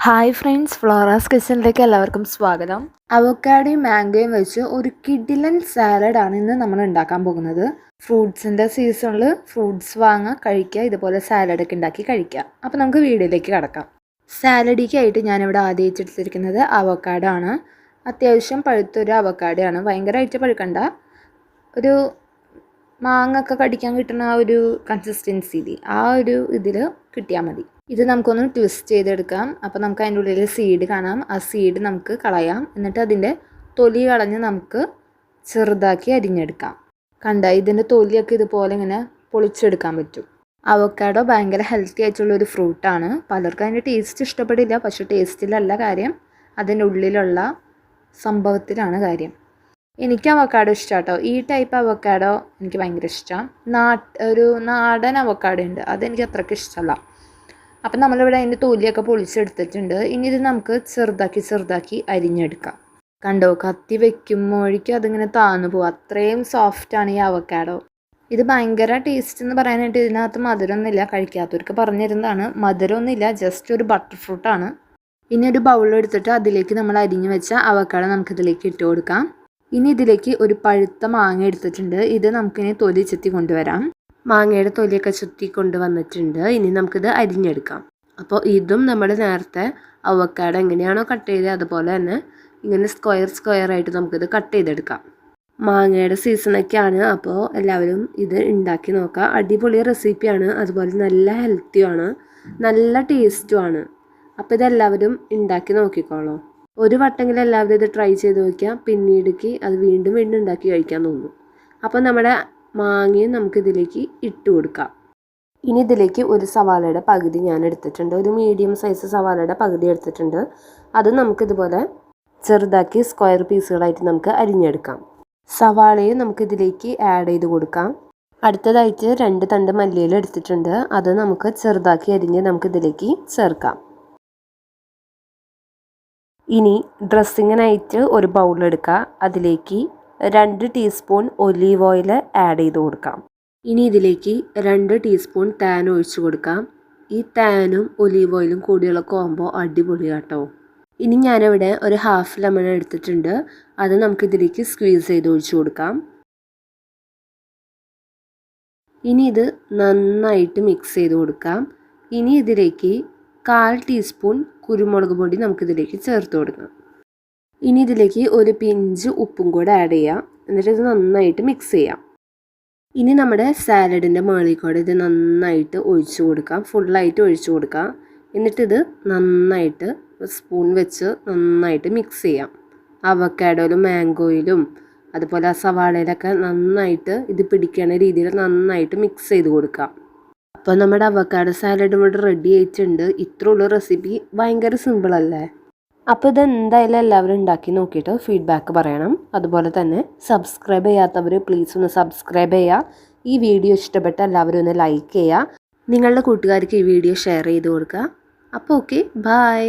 Hi friends, Flora's കിച്ചണിലേക്ക് എല്ലാവർക്കും സ്വാഗതം. അവക്കാഡോയും മാംഗോയും വെച്ച് ഒരു കിഡിലൻ സാലഡാണ് ഇന്ന് നമ്മൾ ഉണ്ടാക്കാൻ പോകുന്നത്. ഫ്രൂട്ട്സിൻ്റെ സീസണിൽ ഫ്രൂട്ട്സ് വാങ്ങുക, കഴിക്കുക, ഇതുപോലെ സാലഡൊക്കെ ഉണ്ടാക്കി കഴിക്കുക. അപ്പോൾ നമുക്ക് വീഡിയോയിലേക്ക് കടക്കാം. സാലഡിക്കായിട്ട് ഞാനിവിടെ ആദ്യം വെച്ചെടുത്തിരിക്കുന്നത് അവക്കാഡോ ആണ്. അത്യാവശ്യം പഴുത്തൊരു അവക്കാഡോ ആണ്. ഭയങ്കരമായിട്ട് പഴുക്കണ്ട, ഒരു മാങ്ങ ഒക്കെ കടിക്കാൻ കിട്ടുന്ന ആ ഒരു കൺസിസ്റ്റൻസിയിൽ ആ ഒരു ഇതിൽ കിട്ടിയാൽ മതി. ഇത് നമുക്കൊന്ന് ട്വിസ്റ്റ് ചെയ്തെടുക്കാം. അപ്പോൾ നമുക്ക് അതിൻ്റെ ഉള്ളിൽ സീഡ് കാണാം. ആ സീഡ് നമുക്ക് കളയാം. എന്നിട്ട് അതിൻ്റെ തൊലി കളഞ്ഞ് നമുക്ക് ചെറുതാക്കി അരിഞ്ഞെടുക്കാം. ഇതിൻ്റെ തൊലിയൊക്കെ ഇതുപോലെ ഇങ്ങനെ പൊളിച്ചെടുക്കാൻ പറ്റും. അവക്കാഡോ ഭയങ്കര ഹെൽത്തി ആയിട്ടുള്ളൊരു ഫ്രൂട്ടാണ്. പലർക്കും അതിൻ്റെ ടേസ്റ്റ് ഇഷ്ടപ്പെടില്ല, പക്ഷേ ടേസ്റ്റിലല്ല കാര്യം, അതിൻ്റെ ഉള്ളിലുള്ള സംഭവത്തിലാണ് കാര്യം. എനിക്ക് അവക്കാഡോ ഇഷ്ടമാണ് കേട്ടോ. ഈ ടൈപ്പ് അവക്കാഡോ എനിക്ക് ഭയങ്കര ഇഷ്ടമാണ്. ഒരു നാടൻ അവക്കാഡോ ഉണ്ട്, അതെനിക്ക് അത്രയ്ക്ക് ഇഷ്ടമല്ല. അപ്പം നമ്മളിവിടെ അതിൻ്റെ തൊലിയൊക്കെ പൊളിച്ചെടുത്തിട്ടുണ്ട്. ഇനി ഇത് നമുക്ക് ചെറുതാക്കി അരിഞ്ഞെടുക്കാം. കത്തി വെക്കുമ്പോഴേക്കും അതിങ്ങനെ താന്നു പോകും, അത്രയും സോഫ്റ്റാണ് ഈ അവക്കാഡോ. ഇത് ഭയങ്കര ടേസ്റ്റ് എന്ന് പറയാനായിട്ട് ഇതിനകത്ത് മധുരമൊന്നുമില്ല. കഴിക്കാത്തവർക്ക് പറഞ്ഞിരുന്നതാണ്. മധുരമൊന്നുമില്ല, ജസ്റ്റ് ഒരു ബട്ടർ ഫ്രൂട്ടാണ്. ഇനി ഒരു ബൗളെടുത്തിട്ട് അതിലേക്ക് നമ്മൾ അരിഞ്ഞു വെച്ച അവക്കാഡോ നമുക്കിതിലേക്ക് ഇട്ട് കൊടുക്കാം. ഇനി ഇതിലേക്ക് ഒരു പഴുത്ത മാങ്ങ എടുത്തിട്ടുണ്ട്. ഇത് നമുക്കിനി തൊലി ചെത്തി കൊണ്ടുവരാം. മാങ്ങയുടെ തൊലിയൊക്കെ ചുറ്റി കൊണ്ടുവന്നിട്ടുണ്ട്. ഇനി നമുക്കിത് അരിഞ്ഞെടുക്കാം. അപ്പോൾ ഇതും നമ്മൾ നേരത്തെ അവക്കാഡോ എങ്ങനെയാണോ കട്ട് ചെയ്തത് അതുപോലെ തന്നെ ഇങ്ങനെ സ്ക്വയർ ആയിട്ട് നമുക്കിത് കട്ട് ചെയ്തെടുക്കാം. മാങ്ങയുടെ സീസണൊക്കെയാണ്, അപ്പോൾ എല്ലാവരും ഇത് ഉണ്ടാക്കി നോക്കുക. അടിപൊളി റെസിപ്പിയാണ്, അതുപോലെ നല്ല ഹെൽത്തിയുമാണ്, നല്ല ടേസ്റ്റുമാണ്. അപ്പോൾ ഇതെല്ലാവരും ഉണ്ടാക്കി നോക്കിക്കോളൂ. ഒരു വട്ടെങ്കിലും എല്ലാവരും ഇത് ട്രൈ ചെയ്ത് നോക്കിയാൽ പിന്നീടേക്ക് അത് വീണ്ടും ഉണ്ടാക്കി കഴിക്കാൻ തോന്നും. അപ്പോൾ നമ്മുടെ മാങ്ങയും നമുക്കിതിലേക്ക് ഇട്ട് കൊടുക്കാം. ഇനി ഇതിലേക്ക് ഒരു സവാളയുടെ പകുതി ഞാൻ എടുത്തിട്ടുണ്ട്. ഒരു മീഡിയം സൈസ് സവാളയുടെ പകുതി എടുത്തിട്ടുണ്ട്. അത് നമുക്കിതുപോലെ ചെറുതാക്കി സ്ക്വയർ പീസുകളായിട്ട് നമുക്ക് അരിഞ്ഞെടുക്കാം. സവാളയും നമുക്കിതിലേക്ക് ആഡ് ചെയ്ത് കൊടുക്കാം. അടുത്തതായിട്ട് 2 തണ്ട് മല്ലിയില എടുത്തിട്ടുണ്ട്. അത് നമുക്ക് ചെറുതാക്കി അരിഞ്ഞ് നമുക്കിതിലേക്ക് ചേർക്കാം. ഇനി ഡ്രസ്സിങ്ങിനായിട്ട് ഒരു ബൗളെടുക്കുക. അതിലേക്ക് 2 ടീസ്പൂൺ ഒലീവ് ഓയിൽ ആഡ് ചെയ്ത് കൊടുക്കാം. ഇനി ഇതിലേക്ക് 2 ടീസ്പൂൺ താൻ ഒഴിച്ച് കൊടുക്കാം. ഈ താനും ഒലീവ് ഓയിലും കൂടിയുള്ള കോംബോ അടിപൊളിയാട്ടോ. ഇനി ഞാനിവിടെ ഒരു ഹാഫ് ലെമൺ എടുത്തിട്ടുണ്ട്. അത് നമുക്കിതിലേക്ക് സ്ക്വീസ് ചെയ്ത് ഒഴിച്ച് കൊടുക്കാം. ഇനി ഇത് നന്നായിട്ട് മിക്സ് ചെയ്ത് കൊടുക്കാം. ഇനി ഇതിലേക്ക് 1/4 ടീസ്പൂൺ കുരുമുളക് പൊടി നമുക്കിതിലേക്ക് ചേർത്ത് കൊടുക്കാം. ഇനി ഇതിലേക്ക് ഒരു പിഞ്ച് ഉപ്പും കൂടെ ആഡ് ചെയ്യാം. എന്നിട്ട് ഇത് നന്നായിട്ട് മിക്സ് ചെയ്യാം. ഇനി നമ്മുടെ സാലഡിൻ്റെ മുകളിൽ കൂടെ ഇത് നന്നായിട്ട് ഒഴിച്ചു കൊടുക്കാം. ഫുള്ളായിട്ട് ഒഴിച്ചു കൊടുക്കാം. എന്നിട്ടിത് നന്നായിട്ട് സ്പൂൺ വെച്ച് നന്നായിട്ട് മിക്സ് ചെയ്യാം. അവക്കാഡോയിലും മാംഗോയിലും അതുപോലെ ആ സവാളയിലൊക്കെ നന്നായിട്ട് ഇത് പിടിക്കുന്ന രീതിയിൽ നന്നായിട്ട് മിക്സ് ചെയ്ത് കൊടുക്കാം. അപ്പോൾ നമ്മുടെ അവക്കാഡോ സാലഡ് ഇവിടെ റെഡി ആയിട്ടുണ്ട്. ഇത്രയുള്ള റെസിപ്പി ഭയങ്കര സിമ്പിളല്ലേ? അപ്പോൾ ഇതെന്തായാലും എല്ലാവരും ഉണ്ടാക്കി നോക്കിയിട്ട് ഫീഡ്ബാക്ക് പറയണം. അതുപോലെ തന്നെ സബ്സ്ക്രൈബ് ചെയ്യാത്തവർ പ്ലീസ് ഒന്ന് സബ്സ്ക്രൈബ് ചെയ്യുക. ഈ വീഡിയോ ഇഷ്ടപ്പെട്ട എല്ലാവരും ഒന്ന് ലൈക്ക് ചെയ്യുക. നിങ്ങളുടെ കൂട്ടുകാർക്ക് ഈ വീഡിയോ ഷെയർ ചെയ്ത് കൊടുക്കുക. അപ്പോൾ ഓക്കെ, ബൈ.